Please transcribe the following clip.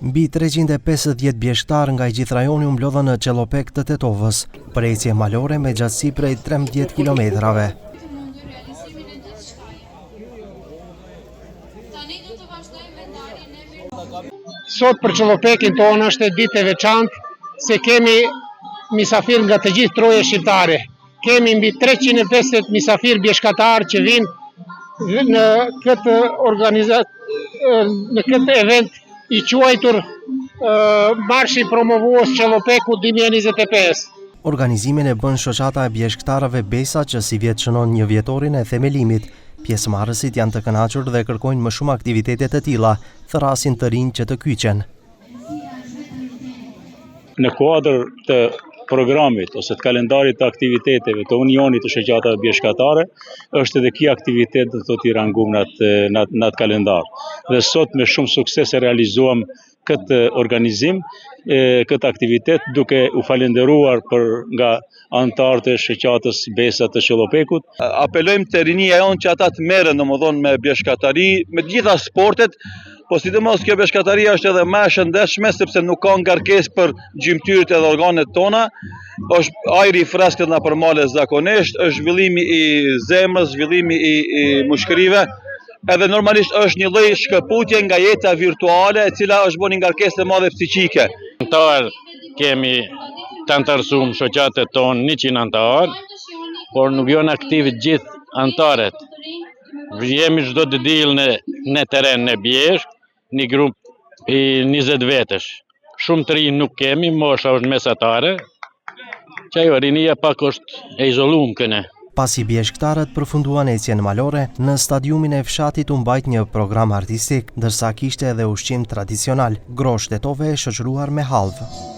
Mbi 350 bjeshtar nga i gjithë rajoni u mblodhën në Qellopek të Tetovës, për ecje malore me gjatësi prej 13 kilometrave. Sot për Qellopekin tonë është ditë e veçantë se kemi misafir nga të gjithë troje shqiptare. Kemi mbi 350 misafir bjeshkatar që vinë në këtë event i quajtur Marshi Promovues Qellopeku 2025. Organizimin e bën shoqata e bjeshktarëve Besa që si vjet shënon një vjetorin e themelimit. Pjesëmarrësit janë të kënaqur dhe kërkojnë më shumë aktivitete të tilla, thrasin të rinj që të kyqen. Në kuadër të programit ose të kalendarit të aktiviteteve të Unionit të shoqatave bjeshkatare, është edhe ky aktivitet do të rangum në atë kalendar. Dhe sot me shumë sukses e realizuam këtë organizim, këtë aktivitet, duke u falenderuar nga anëtarët e shoqatës Besa të Qellopekut. Apelojmë te rinia jonë që ata të merren domodin me bjeshkatari, me të gjitha sportet, po sidomos kjo bjeshkataria është edhe më e shëndetshme sepse nuk ka ngarkesë për gjymtyrët edhe organet tona. Është ajri i freskët na përmale zakonisht, është zhvillimi i zemrës, zhvillimi i mushkërive. Edhe normalisht është një lloj shkëputje nga jeta virtuale e cila është bën një ngarkesë të madhe psiqike. Antar kemi të antarësuar shoqatet tonë 100 antar, por nuk janë aktiv gjithë antarët. Jemi çdo të diell në terren në Bjeshk, një grup i 20 vetësh. Shumë të rinj nuk kemi, mosha është mesatare, që ajo rinia pak është e izoluar këne. Pasi bjeshktarët përfunduan ecjen malore, në stadiumin e fshatit u mbajt një program artistik, ndërsa kishte edhe ushqim tradicional, grosh tetove e shoqëruar me hallvë.